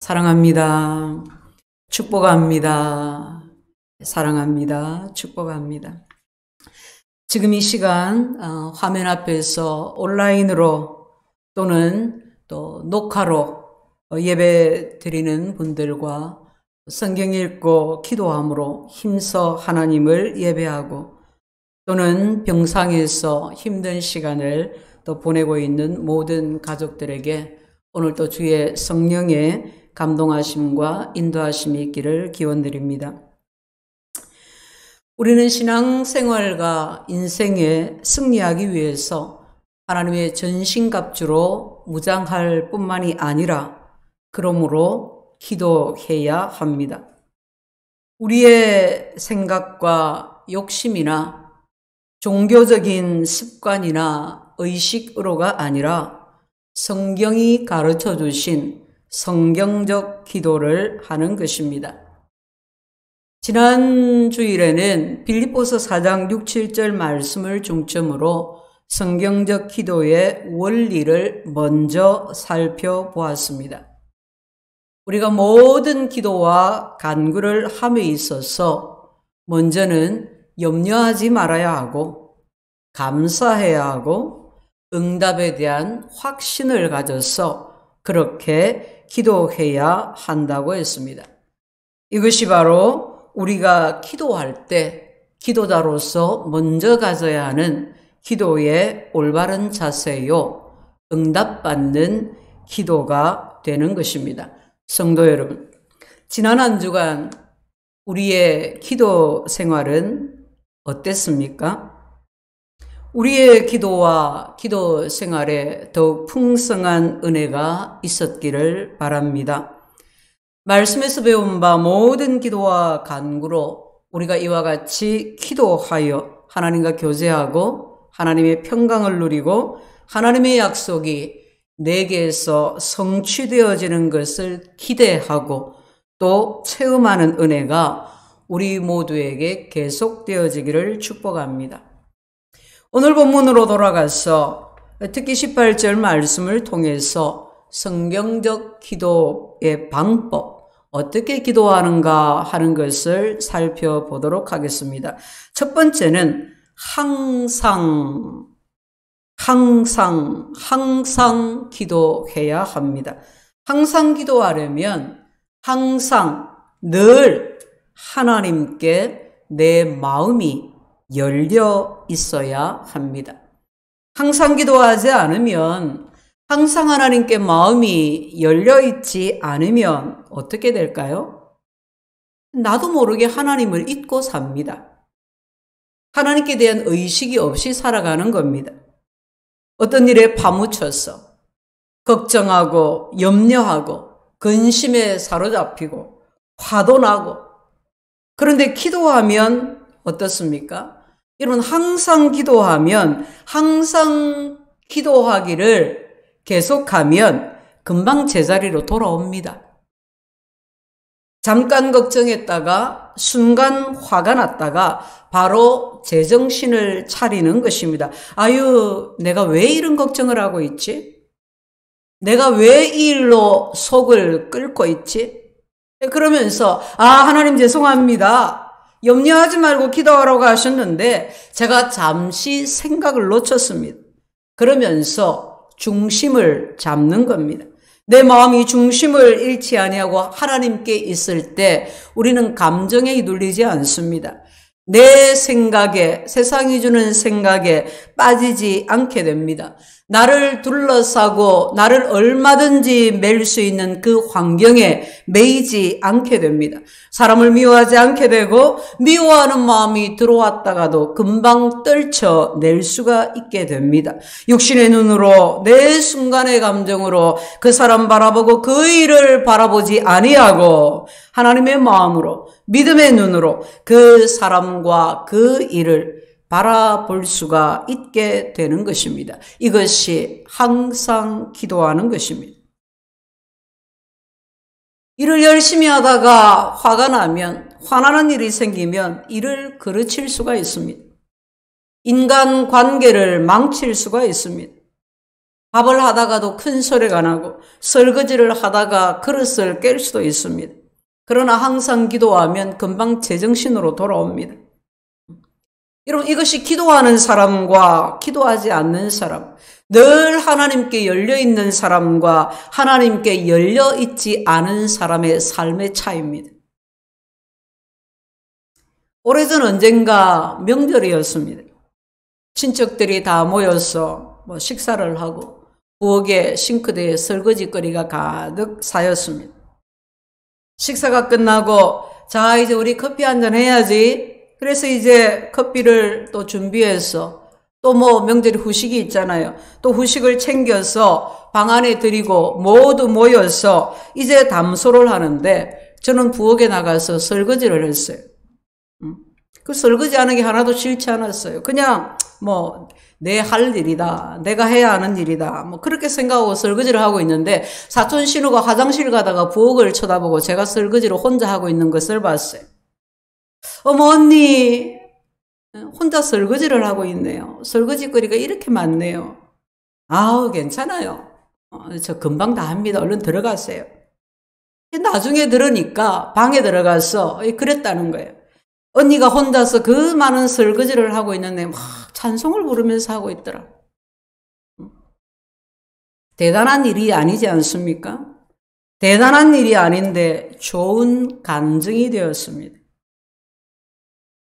사랑합니다. 축복합니다. 사랑합니다. 축복합니다. 지금 이 시간 화면 앞에서 온라인으로 또는 또 녹화로 예배 드리는 분들과 성경 읽고 기도함으로 힘써 하나님을 예배하고 또는 병상에서 힘든 시간을 또 보내고 있는 모든 가족들에게 오늘도 주의 성령의 감동하심과 인도하심이 있기를 기원드립니다. 우리는 신앙생활과 인생에 승리하기 위해서 하나님의 전신갑주로 무장할 뿐만이 아니라 그러므로 기도해야 합니다. 우리의 생각과 욕심이나 종교적인 습관이나 의식으로가 아니라 성경이 가르쳐 주신 성경적 기도를 하는 것입니다. 지난 주일에는 빌립보서 4장 6, 7절 말씀을 중점으로 성경적 기도의 원리를 먼저 살펴보았습니다. 우리가 모든 기도와 간구를 함에 있어서 먼저는 염려하지 말아야 하고 감사해야 하고 응답에 대한 확신을 가져서 그렇게 기도해야 한다고 했습니다. 이것이 바로 우리가 기도할 때 기도자로서 먼저 가져야 하는 기도의 올바른 자세요. 응답받는 기도가 되는 것입니다. 성도 여러분, 지난 한 주간 우리의 기도 생활은 어땠습니까? 우리의 기도와 기도 생활에 더욱 풍성한 은혜가 있었기를 바랍니다. 말씀에서 배운 바 모든 기도와 간구로 우리가 이와 같이 기도하여 하나님과 교제하고 하나님의 평강을 누리고 하나님의 약속이 내게서 성취되어지는 것을 기대하고 또 체험하는 은혜가 우리 모두에게 계속되어지기를 축복합니다. 오늘 본문으로 돌아가서 특히 18절 말씀을 통해서 성경적 기도의 방법, 어떻게 기도하는가 하는 것을 살펴보도록 하겠습니다. 첫 번째는 항상 기도해야 합니다. 항상 기도하려면 항상 늘 하나님께 내 마음이 열려 있어야 합니다. 항상 기도하지 않으면, 항상 하나님께 마음이 열려 있지 않으면 어떻게 될까요? 나도 모르게 하나님을 잊고 삽니다. 하나님께 대한 의식이 없이 살아가는 겁니다. 어떤 일에 파묻혀서 걱정하고 염려하고 근심에 사로잡히고 화도 나고, 그런데 기도하면 어떻습니까? 여러분, 항상 기도하면, 항상 기도하기를 계속하면 금방 제자리로 돌아옵니다. 잠깐 걱정했다가 순간 화가 났다가 바로 제정신을 차리는 것입니다. 아유, 내가 왜 이런 걱정을 하고 있지? 내가 왜 이 일로 속을 끓고 있지? 그러면서 하나님 죄송합니다. 염려하지 말고 기도하라고 하셨는데 제가 잠시 생각을 놓쳤습니다. 그러면서 중심을 잡는 겁니다. 내 마음이 중심을 잃지 아니하고 하나님께 있을 때 우리는 감정에 휘둘리지 않습니다. 내 생각에, 세상이 주는 생각에 빠지지 않게 됩니다. 나를 둘러싸고 나를 얼마든지 맬 수 있는 그 환경에 매이지 않게 됩니다. 사람을 미워하지 않게 되고 미워하는 마음이 들어왔다가도 금방 떨쳐낼 수가 있게 됩니다. 육신의 눈으로 내 순간의 감정으로 그 사람 바라보고 그 일을 바라보지 아니하고 하나님의 마음으로 믿음의 눈으로 그 사람과 그 일을 바라볼 수가 있게 되는 것입니다. 이것이 항상 기도하는 것입니다. 일을 열심히 하다가 화가 나면, 화나는 일이 생기면 일을 그르칠 수가 있습니다. 인간 관계를 망칠 수가 있습니다. 밥을 하다가도 큰 소리가 나고 설거지를 하다가 그릇을 깰 수도 있습니다. 그러나 항상 기도하면 금방 제정신으로 돌아옵니다. 여러분, 이것이 기도하는 사람과 기도하지 않는 사람, 늘 하나님께 열려있는 사람과 하나님께 열려있지 않은 사람의 삶의 차이입니다. 오래전 언젠가 명절이었습니다. 친척들이 다 모여서 식사를 하고 부엌에 싱크대에 설거지거리가 가득 쌓였습니다. 식사가 끝나고 자, 이제 우리 커피 한잔 해야지. 그래서 이제 커피를 또 준비해서 또 명절에 후식이 있잖아요. 또 후식을 챙겨서 방 안에 들이고 모두 모여서 이제 담소를 하는데 저는 부엌에 나가서 설거지를 했어요. 그 설거지 하는 게 하나도 싫지 않았어요. 그냥 내 할 일이다. 내가 해야 하는 일이다. 그렇게 생각하고 설거지를 하고 있는데 사촌 신우가 화장실 가다가 부엌을 쳐다보고 제가 설거지를 혼자 하고 있는 것을 봤어요. 어머 언니 혼자 설거지를 하고 있네요. 설거지거리가 이렇게 많네요. 아우 괜찮아요. 저 금방 다 합니다. 얼른 들어가세요. 나중에 들으니까 방에 들어가서 그랬다는 거예요. 언니가 혼자서 그 많은 설거지를 하고 있는데 막 찬송을 부르면서 하고 있더라. 대단한 일이 아니지 않습니까? 대단한 일이 아닌데 좋은 간증이 되었습니다.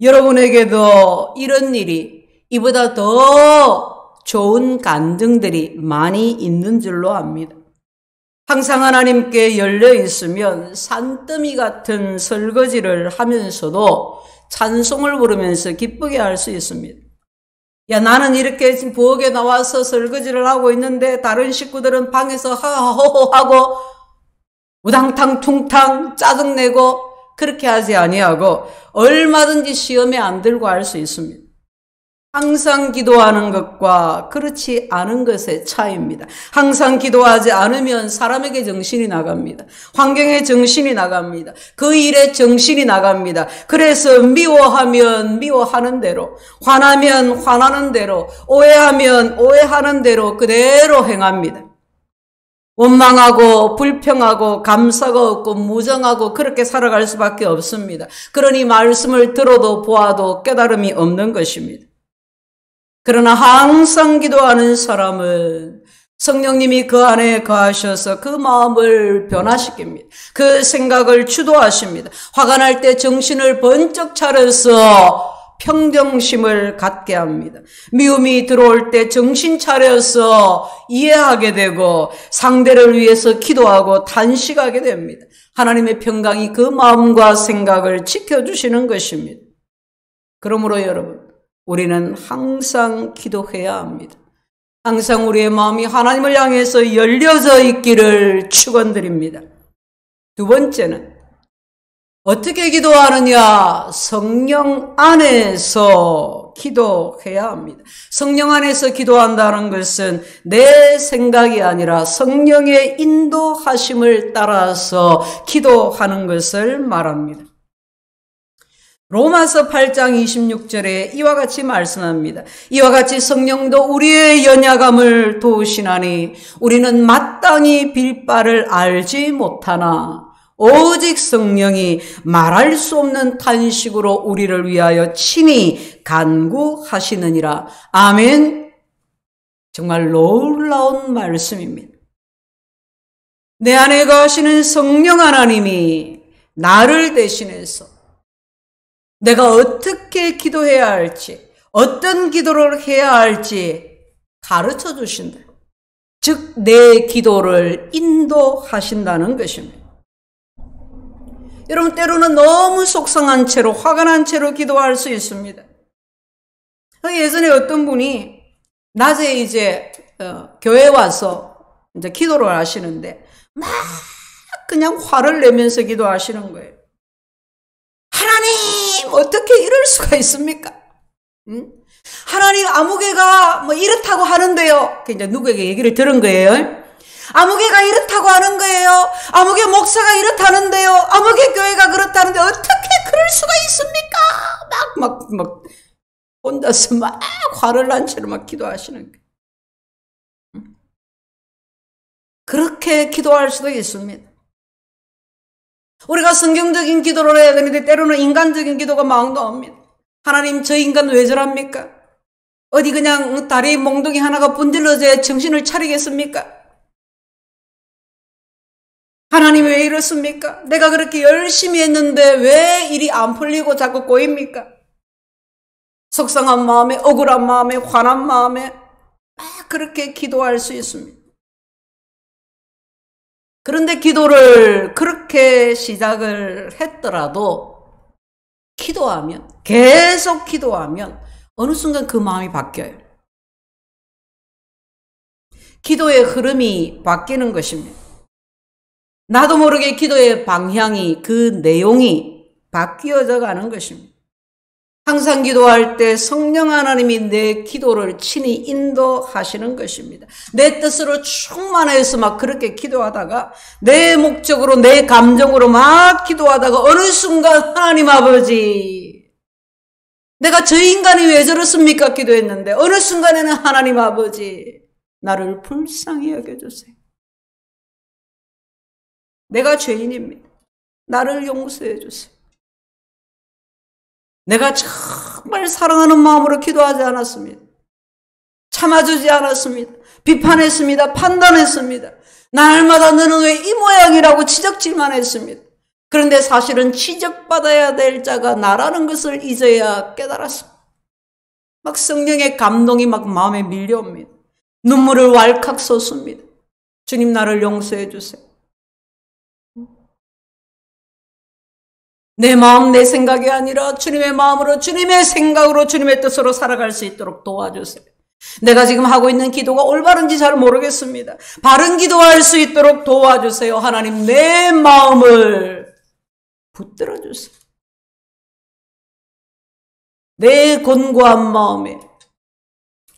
여러분에게도 이런 일이 이보다 더 좋은 간증들이 많이 있는 줄로 압니다. 항상 하나님께 열려 있으면 산더미 같은 설거지를 하면서도 찬송을 부르면서 기쁘게 할 수 있습니다. 야, 나는 이렇게 지금 부엌에 나와서 설거지를 하고 있는데 다른 식구들은 방에서 하하호호 하고 우당탕 퉁탕 짜증내고 그렇게 하지 아니하고 얼마든지 시험에 안 들고 할 수 있습니다. 항상 기도하는 것과 그렇지 않은 것의 차이입니다. 항상 기도하지 않으면 사람에게 정신이 나갑니다. 환경에 정신이 나갑니다. 그 일에 정신이 나갑니다. 그래서 미워하면 미워하는 대로, 화나면 화나는 대로, 오해하면 오해하는 대로 그대로 행합니다. 원망하고 불평하고 감사가 없고 무정하고 그렇게 살아갈 수밖에 없습니다. 그러니 말씀을 들어도 보아도 깨달음이 없는 것입니다. 그러나 항상 기도하는 사람은 성령님이 그 안에 거하셔서 그 마음을 변화시킵니다. 그 생각을 주도하십니다. 화가 날 때 정신을 번쩍 차려서 평정심을 갖게 합니다. 미움이 들어올 때 정신 차려서 이해하게 되고 상대를 위해서 기도하고 단식하게 됩니다. 하나님의 평강이 그 마음과 생각을 지켜주시는 것입니다. 그러므로 여러분, 우리는 항상 기도해야 합니다. 항상 우리의 마음이 하나님을 향해서 열려져 있기를 축원드립니다. 두 번째는 어떻게 기도하느냐? 성령 안에서 기도해야 합니다. 성령 안에서 기도한다는 것은 내 생각이 아니라 성령의 인도하심을 따라서 기도하는 것을 말합니다. 로마서 8장 26절에 이와 같이 말씀합니다. 이와 같이 성령도 우리의 연약함을 도우시나니 우리는 마땅히 빌 바를 알지 못하나 오직 성령이 말할 수 없는 탄식으로 우리를 위하여 친히 간구하시느니라. 아멘. 정말 놀라운 말씀입니다. 내 안에 거하시는 성령 하나님이 나를 대신해서 내가 어떻게 기도해야 할지, 어떤 기도를 해야 할지 가르쳐 주신다. 즉, 내 기도를 인도하신다는 것입니다. 여러분, 때로는 너무 속상한 채로, 화가 난 채로 기도할 수 있습니다. 예전에 어떤 분이 낮에 이제 교회 와서 이제 기도를 하시는데 막 그냥 화를 내면서 기도하시는 거예요. 하나님, 어떻게 이럴 수가 있습니까? 하나님, 아무개가 이렇다고 하는데요. 이제 누구에게 얘기를 들은 거예요. 아무개가 이렇다고 하는 거예요. 아무개 목사가 이렇다는데요. 아무개 교회가 그렇다는데 어떻게 그럴 수가 있습니까? 막 혼자서 막 화를 난 채로 막 기도하시는 거예요. 그렇게 기도할 수도 있습니다. 우리가 성경적인 기도를 해야 되는데 때로는 인간적인 기도가 막 나옵니다. 하나님, 저 인간 왜 저랍니까? 어디 그냥 다리 몽둥이 하나가 분질러져야 정신을 차리겠습니까? 하나님 왜 이렇습니까? 내가 그렇게 열심히 했는데 왜 일이 안 풀리고 자꾸 꼬입니까? 속상한 마음에, 억울한 마음에, 화난 마음에 막 그렇게 기도할 수 있습니다. 그런데 기도를 그렇게 시작을 했더라도 기도하면, 계속 기도하면 어느 순간 그 마음이 바뀌어요. 기도의 흐름이 바뀌는 것입니다. 나도 모르게 기도의 방향이, 그 내용이 바뀌어져 가는 것입니다. 항상 기도할 때 성령 하나님이 내 기도를 친히 인도하시는 것입니다. 내 뜻으로 충만해서 막 그렇게 기도하다가 내 목적으로, 내 감정으로 막 기도하다가 어느 순간 하나님 아버지, 내가 저 인간이 왜 저렇습니까? 기도했는데 어느 순간에는 하나님 아버지, 나를 불쌍히 여겨주세요. 내가 죄인입니다. 나를 용서해 주세요. 내가 정말 사랑하는 마음으로 기도하지 않았습니다. 참아주지 않았습니다. 비판했습니다. 판단했습니다. 날마다 너는 왜 이 모양이라고 지적질만 했습니다. 그런데 사실은 지적받아야 될 자가 나라는 것을 이제야 깨달았습니다. 막 성령의 감동이 막 마음에 밀려옵니다. 눈물을 왈칵 쏟습니다. 주님, 나를 용서해 주세요. 내 마음, 내 생각이 아니라 주님의 마음으로, 주님의 생각으로, 주님의 뜻으로 살아갈 수 있도록 도와주세요. 내가 지금 하고 있는 기도가 올바른지 잘 모르겠습니다. 바른 기도할 수 있도록 도와주세요. 하나님, 내 마음을 붙들어 주세요. 내 곤고한 마음에,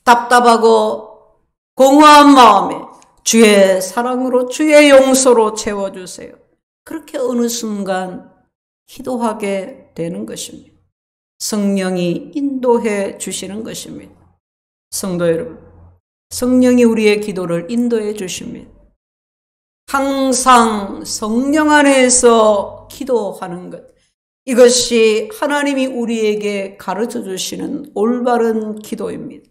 답답하고 공허한 마음에 주의 사랑으로, 주의 용서로 채워주세요. 그렇게 어느 순간 기도하게 되는 것입니다. 성령이 인도해 주시는 것입니다. 성도 여러분, 성령이 우리의 기도를 인도해 주십니다. 항상 성령 안에서 기도하는 것, 이것이 하나님이 우리에게 가르쳐 주시는 올바른 기도입니다.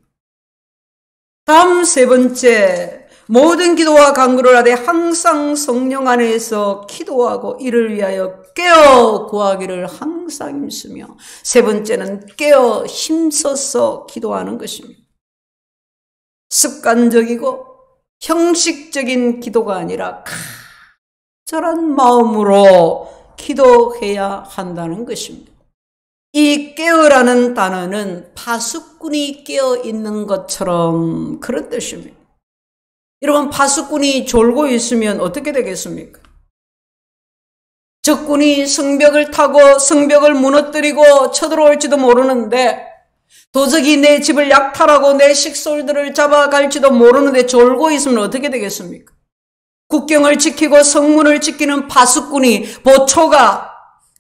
다음 세 번째, 모든 기도와 간구를 하되 항상 성령 안에서 기도하고 이를 위하여 깨어 구하기를 항상 힘쓰며, 세 번째는 깨어 힘써서 기도하는 것입니다. 습관적이고 형식적인 기도가 아니라 간절한 마음으로 기도해야 한다는 것입니다. 이 깨어라는 단어는 파수꾼이 깨어 있는 것처럼 그런 뜻입니다. 여러분, 파수꾼이 졸고 있으면 어떻게 되겠습니까? 적군이 성벽을 타고 성벽을 무너뜨리고 쳐들어올지도 모르는데, 도적이 내 집을 약탈하고 내 식솔들을 잡아갈지도 모르는데 졸고 있으면 어떻게 되겠습니까? 국경을 지키고 성문을 지키는 파수꾼이, 보초가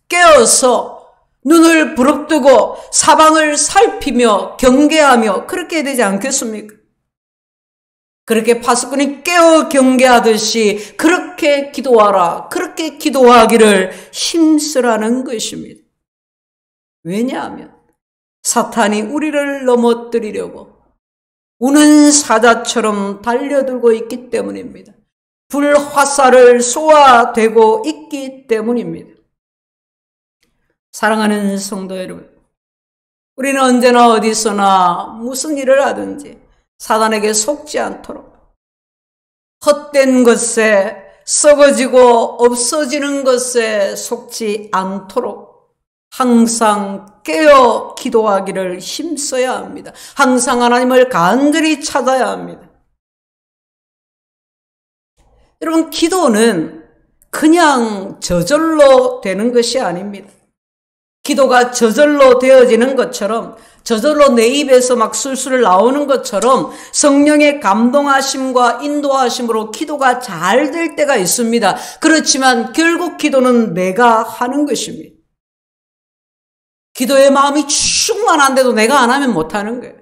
깨어서 눈을 부릅뜨고 사방을 살피며 경계하며 그렇게 되지 않겠습니까? 그렇게 파수꾼이 깨어 경계하듯이 그렇게 기도하라, 그렇게 기도하기를 힘쓰라는 것입니다. 왜냐하면 사탄이 우리를 넘어뜨리려고 우는 사자처럼 달려들고 있기 때문입니다. 불화살을 쏘아대고 있기 때문입니다. 사랑하는 성도 여러분, 우리는 언제나 어디서나 무슨 일을 하든지 사단에게 속지 않도록, 헛된 것에, 썩어지고 없어지는 것에 속지 않도록 항상 깨어 기도하기를 힘써야 합니다. 항상 하나님을 간절히 찾아야 합니다. 여러분, 기도는 그냥 저절로 되는 것이 아닙니다. 기도가 저절로 되어지는 것처럼, 저절로 내 입에서 막 술술 나오는 것처럼 성령의 감동하심과 인도하심으로 기도가 잘 될 때가 있습니다. 그렇지만 결국 기도는 내가 하는 것입니다. 기도의 마음이 충만한데도 내가 안 하면 못하는 거예요.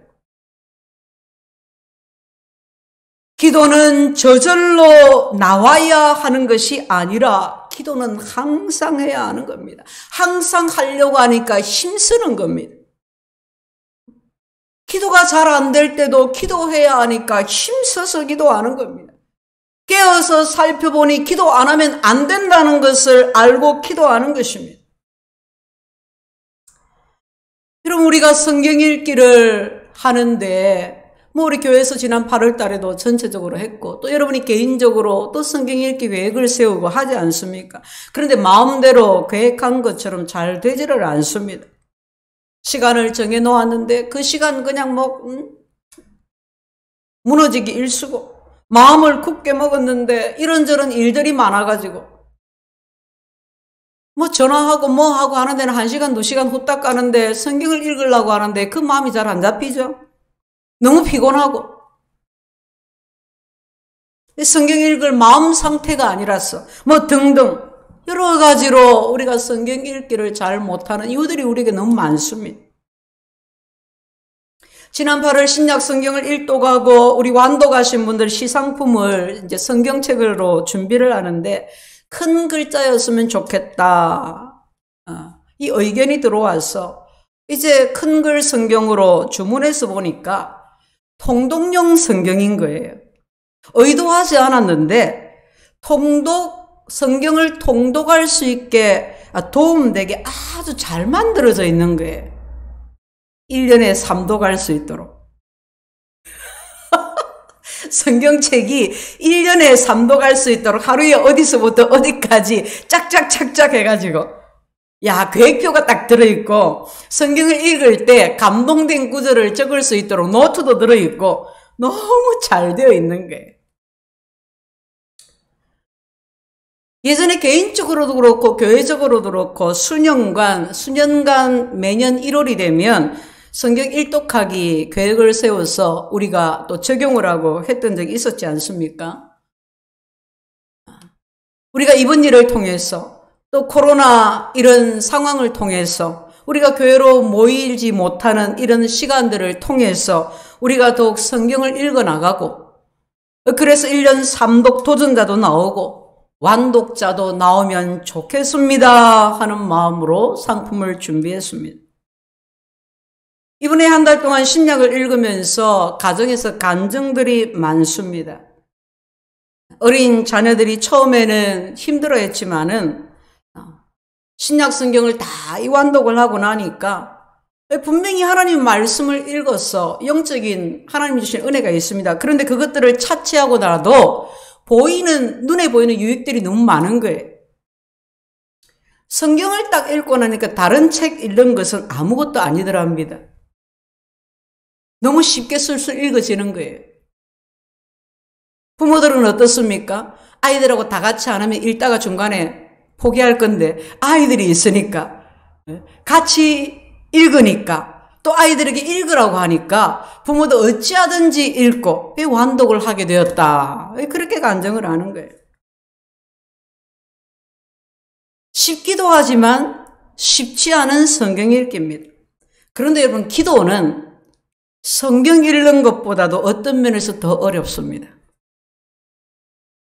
기도는 저절로 나와야 하는 것이 아니라 기도는 항상 해야 하는 겁니다. 항상 하려고 하니까 힘쓰는 겁니다. 기도가 잘 안 될 때도 기도해야 하니까 힘써서 기도하는 겁니다. 깨어서 살펴보니 기도 안 하면 안 된다는 것을 알고 기도하는 것입니다. 여러분, 우리가 성경 읽기를 하는데 우리 교회에서 지난 8월 달에도 전체적으로 했고, 또 여러분이 개인적으로 또 성경 읽기 계획을 세우고 하지 않습니까? 그런데 마음대로 계획한 것처럼 잘 되지를 않습니다. 시간을 정해 놓았는데 그 시간 그냥 무너지기 일쑤고, 마음을 굳게 먹었는데 이런저런 일들이 많아가지고 전화하고 하고 하는 데는 1시간, 2시간 후딱 가는데 성경을 읽으려고 하는데 그 마음이 잘 안 잡히죠. 너무 피곤하고 성경 읽을 마음 상태가 아니라서 등등 여러 가지로 우리가 성경 읽기를 잘 못하는 이유들이 우리에게 너무 많습니다. 지난 8월 신약 성경을 일독하고 우리 완독하신 분들 시상품을 이제 성경책으로 준비를 하는데 큰 글자였으면 좋겠다. 이 의견이 들어와서 이제 큰 글 성경으로 주문해서 보니까 통독용 성경인 거예요. 의도하지 않았는데 성경을 통독할 수 있게 도움되게 아주 잘 만들어져 있는 거예요. 1년에 3독할 수 있도록. 성경책이 1년에 3독할 수 있도록 하루에 어디서부터 어디까지 짝짝짝짝 해가지고 계획표가 딱 들어있고, 성경을 읽을 때 감동된 구절을 적을 수 있도록 노트도 들어있고 너무 잘 되어 있는 거예요. 예전에 개인적으로도 그렇고 교회적으로도 그렇고 수년간 매년 1월이 되면 성경 일독하기 계획을 세워서 우리가 또 적용을 하고 했던 적이 있었지 않습니까? 우리가 이번 일을 통해서 또 코로나 이런 상황을 통해서 우리가 교회로 모이지 못하는 이런 시간들을 통해서 우리가 더욱 성경을 읽어나가고, 그래서 1년 3독 도전자도 나오고 완독자도 나오면 좋겠습니다 하는 마음으로 상품을 준비했습니다. 이번에 한 달 동안 신약을 읽으면서 가정에서 간증들이 많습니다. 어린 자녀들이 처음에는 힘들어했지만은 신약 성경을 다 완독을 하고 나니까 분명히 하나님 말씀을 읽어서 영적인 하나님 주신 은혜가 있습니다. 그런데 그것들을 차치하고 나도 눈에 보이는 유익들이 너무 많은 거예요. 성경을 딱 읽고 나니까 다른 책 읽는 것은 아무것도 아니더랍니다. 너무 쉽게 술술 읽어지는 거예요. 부모들은 어떻습니까? 아이들하고 다 같이 안 하면 읽다가 중간에 포기할 건데, 아이들이 있으니까 같이 읽으니까, 또 아이들에게 읽으라고 하니까 부모도 어찌하든지 읽고 완독을 하게 되었다. 그렇게 간증을 하는 거예요. 쉽기도 하지만 쉽지 않은 성경 읽기입니다. 그런데 여러분, 기도는 성경 읽는 것보다도 어떤 면에서 더 어렵습니다.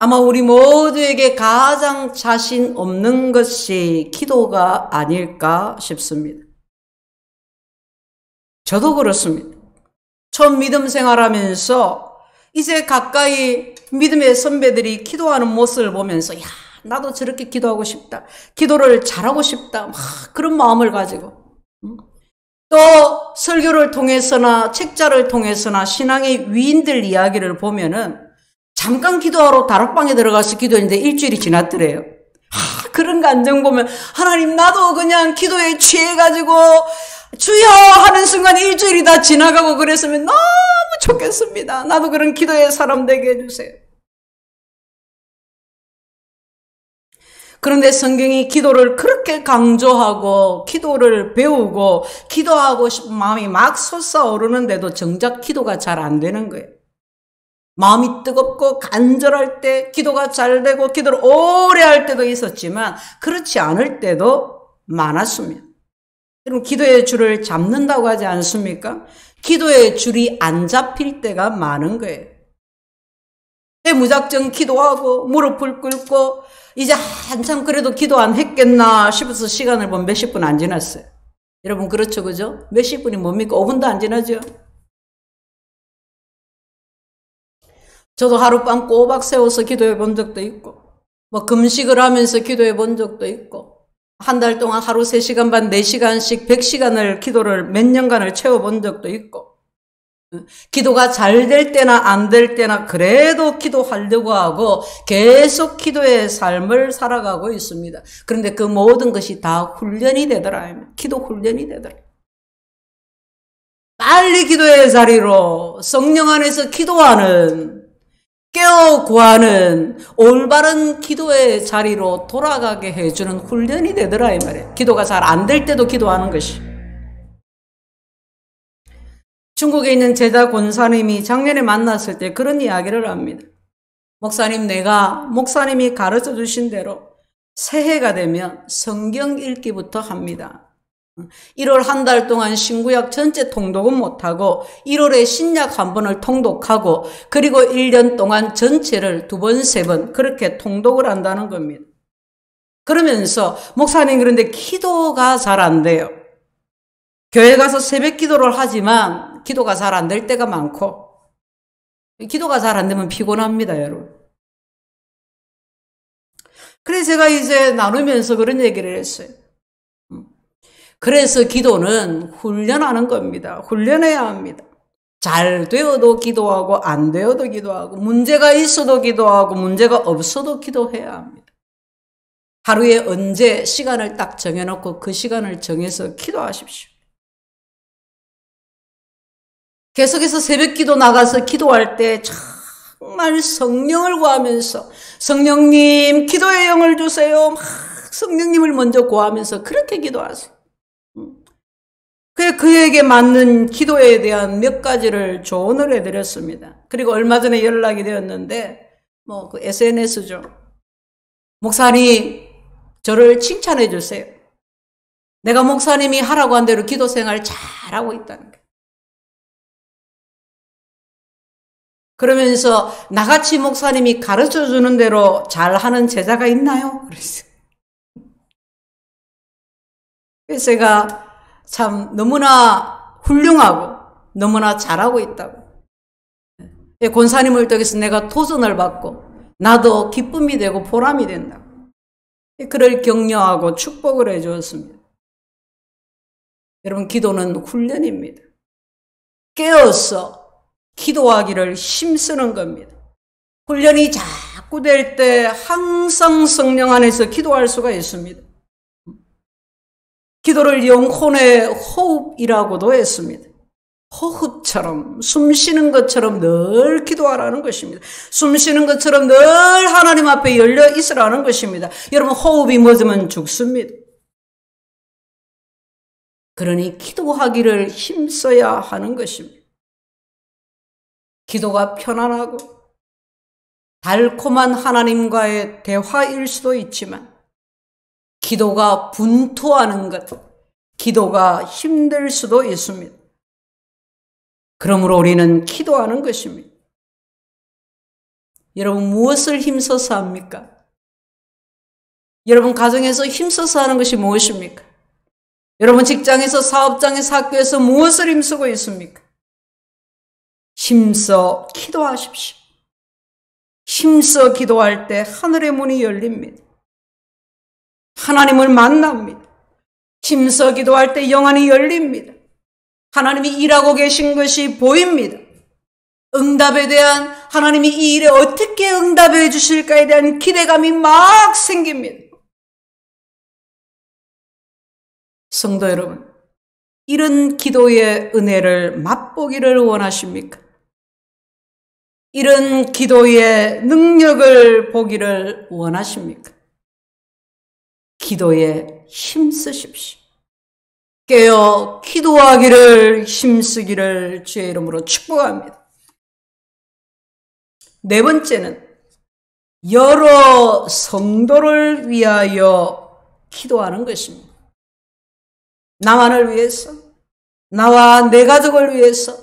아마 우리 모두에게 가장 자신 없는 것이 기도가 아닐까 싶습니다. 저도 그렇습니다. 처음 믿음 생활하면서 이제 가까이 믿음의 선배들이 기도하는 모습을 보면서 나도 저렇게 기도하고 싶다. 기도를 잘하고 싶다. 그런 마음을 가지고, 또 설교를 통해서나 책자를 통해서나 신앙의 위인들 이야기를 보면은 잠깐 기도하러 다락방에 들어가서 기도했는데 일주일이 지났더래요. 그런 간증 보면 하나님, 나도 그냥 기도에 취해가지고 주여 하는 순간 일주일이 다 지나가고 그랬으면 너무 좋겠습니다. 나도 그런 기도의 사람 되게 해주세요. 그런데 성경이 기도를 그렇게 강조하고 기도를 배우고 기도하고 싶은 마음이 막 솟아오르는데도 정작 기도가 잘 안 되는 거예요. 마음이 뜨겁고 간절할 때 기도가 잘 되고 기도를 오래 할 때도 있었지만 그렇지 않을 때도 많았습니다. 여러분, 기도의 줄을 잡는다고 하지 않습니까? 기도의 줄이 안 잡힐 때가 많은 거예요. 무작정 기도하고 무릎을 꿇고 이제 한참 그래도 기도 안 했겠나 싶어서 시간을 보면 몇십 분 안 지났어요. 여러분 그렇죠, 그죠? 몇십 분이 뭡니까? 5분도 안 지나죠? 저도 하룻밤 꼬박 세워서 기도해 본 적도 있고, 뭐 금식을 하면서 기도해 본 적도 있고, 한 달 동안 하루 3시간 반, 4시간씩 100시간을 기도를 몇 년간을 채워본 적도 있고, 기도가 잘 될 때나 안 될 때나 그래도 기도하려고 하고 계속 기도의 삶을 살아가고 있습니다. 그런데 그 모든 것이 다 훈련이 되더라. 기도 훈련이 되더라. 빨리 기도의 자리로 성령 안에서 기도하는, 깨어 구하는 올바른 기도의 자리로 돌아가게 해주는 훈련이 되더라 이 말이에요. 기도가 잘 안 될 때도 기도하는 것이. 중국에 있는 제자 권사님이 작년에 만났을 때 그런 이야기를 합니다. 목사님, 내가 목사님이 가르쳐 주신 대로 새해가 되면 성경 읽기부터 합니다. 1월 한 달 동안 신구약 전체 통독은 못하고 1월에 신약 한 번을 통독하고 그리고 1년 동안 전체를 2번, 3번 그렇게 통독을 한다는 겁니다. 그러면서 목사님 그런데 기도가 잘 안 돼요. 교회 가서 새벽 기도를 하지만 기도가 잘 안 될 때가 많고 기도가 잘 안 되면 피곤합니다, 여러분. 그래서 제가 이제 나누면서 그런 얘기를 했어요. 그래서 기도는 훈련하는 겁니다. 훈련해야 합니다. 잘 되어도 기도하고 안 되어도 기도하고 문제가 있어도 기도하고 문제가 없어도 기도해야 합니다. 하루에 언제 시간을 딱 정해놓고 그 시간을 정해서 기도하십시오. 계속해서 새벽 기도 나가서 기도할 때 정말 성령을 구하면서 성령님 기도의 영을 주세요. 막 성령님을 먼저 구하면서 그렇게 기도하세요. 그에게 맞는 기도에 대한 몇 가지를 조언을 해드렸습니다. 그리고 얼마 전에 연락이 되었는데 그 SNS죠. 목사님 저를 칭찬해 주세요. 내가 목사님이 하라고 한 대로 기도 생활 잘하고 있다는 거예요. 그러면서 나같이 목사님이 가르쳐 주는 대로 잘하는 제자가 있나요? 그랬어요. 그래서 제가 참 너무나 훌륭하고 너무나 잘하고 있다고. 권사님을 통해서 내가 도전을 받고 나도 기쁨이 되고 보람이 된다고. 그를 격려하고 축복을 해 주었습니다. 여러분 기도는 훈련입니다. 깨어서 기도하기를 힘쓰는 겁니다. 훈련이 자꾸 될 때 항상 성령 안에서 기도할 수가 있습니다. 기도를 영혼의 호흡이라고도 했습니다. 호흡처럼 숨 쉬는 것처럼 늘 기도하라는 것입니다. 숨 쉬는 것처럼 늘 하나님 앞에 열려 있으라는 것입니다. 여러분 호흡이 멎으면 죽습니다. 그러니 기도하기를 힘써야 하는 것입니다. 기도가 편안하고 달콤한 하나님과의 대화일 수도 있지만 기도가 분투하는 것, 기도가 힘들 수도 있습니다. 그러므로 우리는 기도하는 것입니다. 여러분 무엇을 힘써서 합니까? 여러분 가정에서 힘써서 하는 것이 무엇입니까? 여러분 직장에서 사업장에서 학교에서 무엇을 힘쓰고 있습니까? 힘써 기도하십시오. 힘써 기도할 때 하늘의 문이 열립니다. 하나님을 만납니다. 힘써 기도할 때 영안이 열립니다. 하나님이 일하고 계신 것이 보입니다. 응답에 대한 하나님이 이 일에 어떻게 응답해 주실까에 대한 기대감이 막 생깁니다. 성도 여러분, 이런 기도의 은혜를 맛보기를 원하십니까? 이런 기도의 능력을 보기를 원하십니까? 기도에 힘쓰십시오. 깨어 기도하기를 힘쓰기를 주의 이름으로 축복합니다. 네 번째는 여러 성도를 위하여 기도하는 것입니다. 나만을 위해서, 나와 내 가족을 위해서,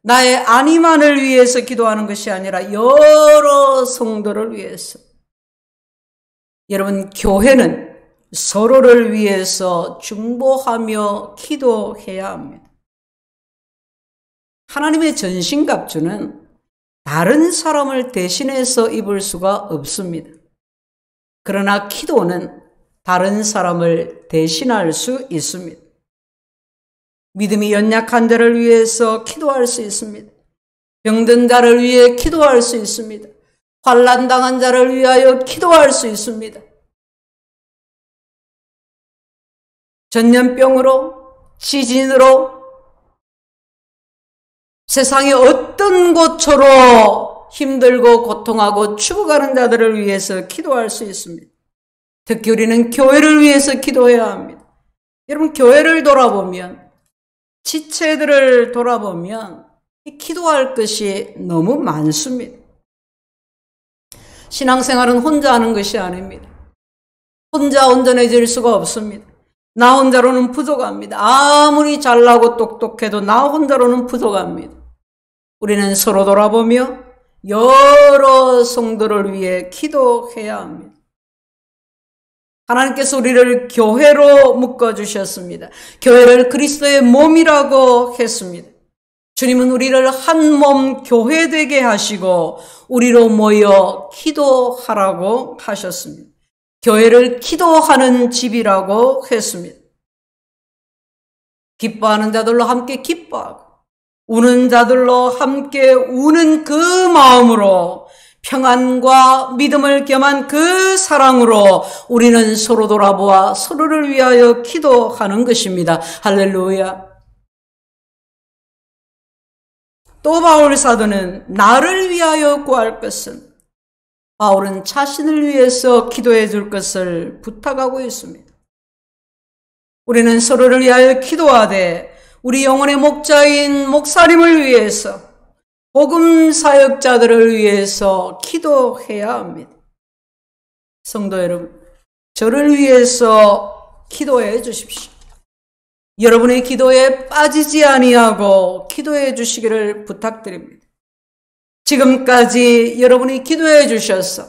나의 아니만을 위해서 기도하는 것이 아니라 여러 성도를 위해서. 여러분, 교회는 서로를 위해서 중보하며 기도해야 합니다. 하나님의 전신갑주는 다른 사람을 대신해서 입을 수가 없습니다. 그러나 기도는 다른 사람을 대신할 수 있습니다. 믿음이 연약한 자를 위해서 기도할 수 있습니다. 병든 자를 위해 기도할 수 있습니다. 환난당한 자를 위하여 기도할 수 있습니다. 전염병으로, 지진으로, 세상의 어떤 곳으로 힘들고 고통하고 죽어가는 자들을 위해서 기도할 수 있습니다. 특히 우리는 교회를 위해서 기도해야 합니다. 여러분, 교회를 돌아보면, 지체들을 돌아보면 기도할 것이 너무 많습니다. 신앙생활은 혼자 하는 것이 아닙니다. 혼자 온전해질 수가 없습니다. 나 혼자로는 부족합니다. 아무리 잘나고 똑똑해도 나 혼자로는 부족합니다. 우리는 서로 돌아보며 여러 성도를 위해 기도해야 합니다. 하나님께서 우리를 교회로 묶어주셨습니다. 교회를 그리스도의 몸이라고 했습니다. 주님은 우리를 한 몸 교회 되게 하시고 우리로 모여 기도하라고 하셨습니다. 교회를 기도하는 집이라고 했습니다. 기뻐하는 자들로 함께 기뻐하고 우는 자들로 함께 우는 그 마음으로 평안과 믿음을 겸한 그 사랑으로 우리는 서로 돌아보아 서로를 위하여 기도하는 것입니다. 할렐루야. 또 바울 사도는 나를 위하여 구할 것은 바울은 자신을 위해서 기도해 줄 것을 부탁하고 있습니다. 우리는 서로를 위하여 기도하되 우리 영혼의 목자인 목사님을 위해서 복음 사역자들을 위해서 기도해야 합니다. 성도 여러분, 저를 위해서 기도해 주십시오. 여러분의 기도에 빠지지 아니하고 기도해 주시기를 부탁드립니다. 지금까지 여러분이 기도해 주셔서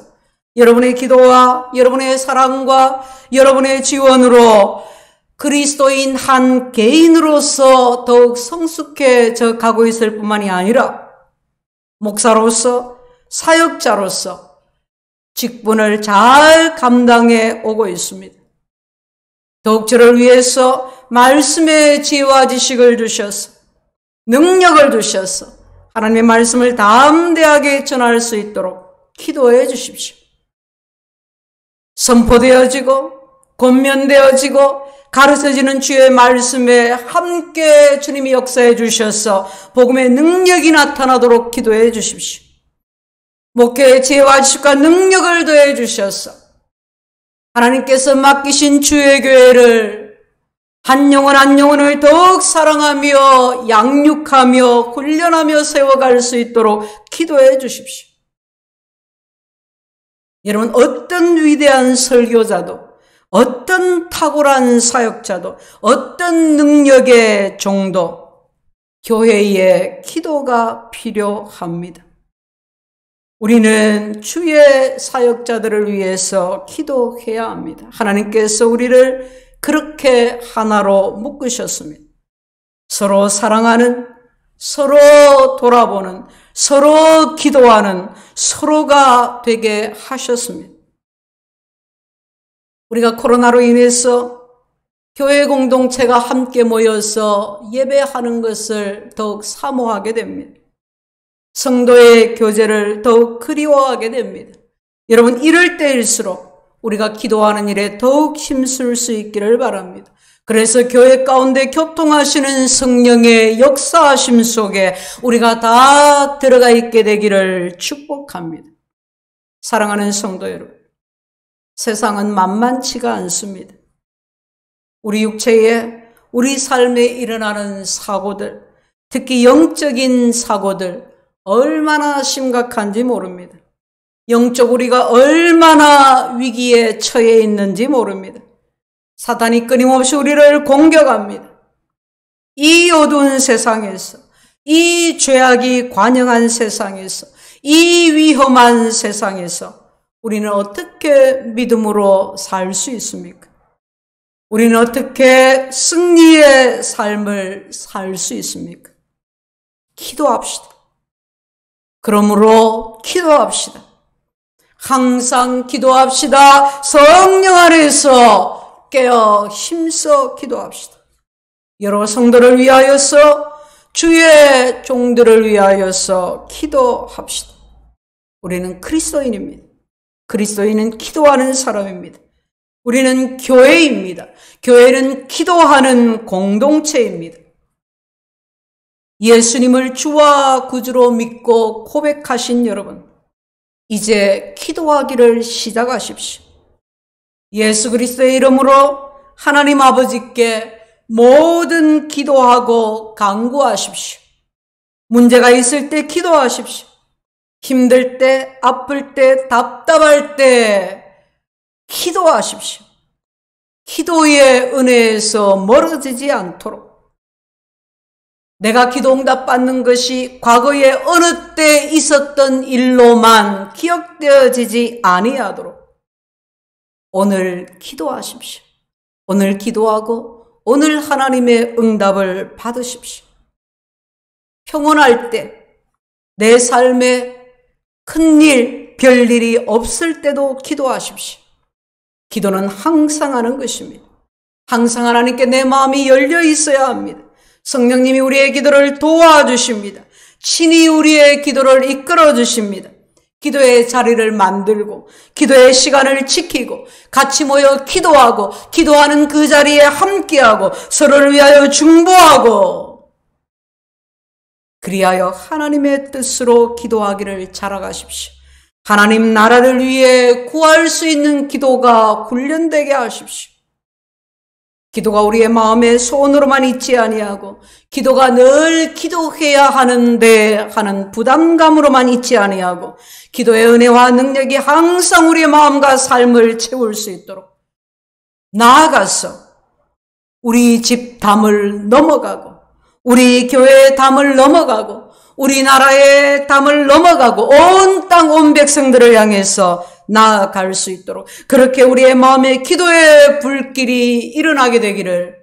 여러분의 기도와 여러분의 사랑과 여러분의 지원으로 그리스도인 한 개인으로서 더욱 성숙해져 가고 있을 뿐만이 아니라 목사로서 사역자로서 직분을 잘 감당해 오고 있습니다. 더욱 저를 위해서 말씀의 지혜와 지식을 주셔서 능력을 주셔서 하나님의 말씀을 담대하게 전할 수 있도록 기도해 주십시오. 선포되어지고 권면되어지고 가르쳐지는 주의 말씀에 함께 주님이 역사해 주셔서 복음의 능력이 나타나도록 기도해 주십시오. 목회의 지혜와 지식과 능력을 더해 주셔서 하나님께서 맡기신 주의 교회를 한 영혼 한 영혼을 더욱 사랑하며 양육하며 훈련하며 세워갈 수 있도록 기도해 주십시오. 여러분, 어떤 위대한 설교자도 어떤 탁월한 사역자도 어떤 능력의 종도 교회에 기도가 필요합니다. 우리는 주의 사역자들을 위해서 기도해야 합니다. 하나님께서 우리를 그렇게 하나로 묶으셨습니다. 서로 사랑하는, 서로 돌아보는, 서로 기도하는 서로가 되게 하셨습니다. 우리가 코로나로 인해서 교회 공동체가 함께 모여서 예배하는 것을 더욱 사모하게 됩니다. 성도의 교제를 더욱 그리워하게 됩니다. 여러분, 이럴 때일수록 우리가 기도하는 일에 더욱 힘쓸 수 있기를 바랍니다. 그래서 교회 가운데 교통하시는 성령의 역사하심 속에 우리가 다 들어가 있게 되기를 축복합니다. 사랑하는 성도 여러분, 세상은 만만치가 않습니다. 우리 육체에, 우리 삶에 일어나는 사고들, 특히 영적인 사고들 얼마나 심각한지 모릅니다. 영적 우리가 얼마나 위기에 처해 있는지 모릅니다. 사탄이 끊임없이 우리를 공격합니다. 이 어두운 세상에서 이 죄악이 관영한 세상에서, 이 위험한 세상에서 우리는 어떻게 믿음으로 살 수 있습니까? 우리는 어떻게 승리의 삶을 살 수 있습니까? 기도합시다. 그러므로 기도합시다. 항상 기도합시다. 성령 안에서 깨어 힘써 기도합시다. 여러 성도를 위하여서, 주의 종들을 위하여서 기도합시다. 우리는 그리스도인입니다. 그리스도인은 기도하는 사람입니다. 우리는 교회입니다. 교회는 기도하는 공동체입니다. 예수님을 주와 구주로 믿고 고백하신 여러분, 이제 기도하기를 시작하십시오. 예수 그리스도의 이름으로 하나님 아버지께 모든 기도하고 간구하십시오. 문제가 있을 때 기도하십시오. 힘들 때, 아플 때, 답답할 때 기도하십시오. 기도의 은혜에서 멀어지지 않도록, 내가 기도 응답 받는 것이 과거에 어느 때 있었던 일로만 기억되어지지 아니하도록 오늘 기도하십시오. 오늘 기도하고 오늘 하나님의 응답을 받으십시오. 평온할 때, 내 삶에 큰일, 별일이 없을 때도 기도하십시오. 기도는 항상 하는 것입니다. 항상 하나님께 내 마음이 열려 있어야 합니다. 성령님이 우리의 기도를 도와주십니다. 친히 우리의 기도를 이끌어 주십니다. 기도의 자리를 만들고, 기도의 시간을 지키고, 같이 모여 기도하고, 기도하는 그 자리에 함께하고, 서로를 위하여 중보하고, 그리하여 하나님의 뜻으로 기도하기를 자라가십시오. 하나님 나라를 위해 구할 수 있는 기도가 훈련되게 하십시오. 기도가 우리의 마음의 소원으로만 있지 아니하고, 기도가 늘 기도해야 하는데 하는 부담감으로만 있지 아니하고, 기도의 은혜와 능력이 항상 우리의 마음과 삶을 채울 수 있도록 나아가서 우리 집 담을 넘어가고, 우리 교회의 담을 넘어가고, 우리나라의 담을 넘어가고, 온 땅, 온 백성들을 향해서 나아갈 수 있도록, 그렇게 우리의 마음에 기도의 불길이 일어나게 되기를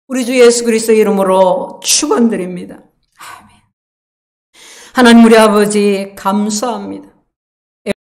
우리 주 예수 그리스도의 이름으로 축원드립니다. 아멘. 하나님 우리 아버지 감사합니다.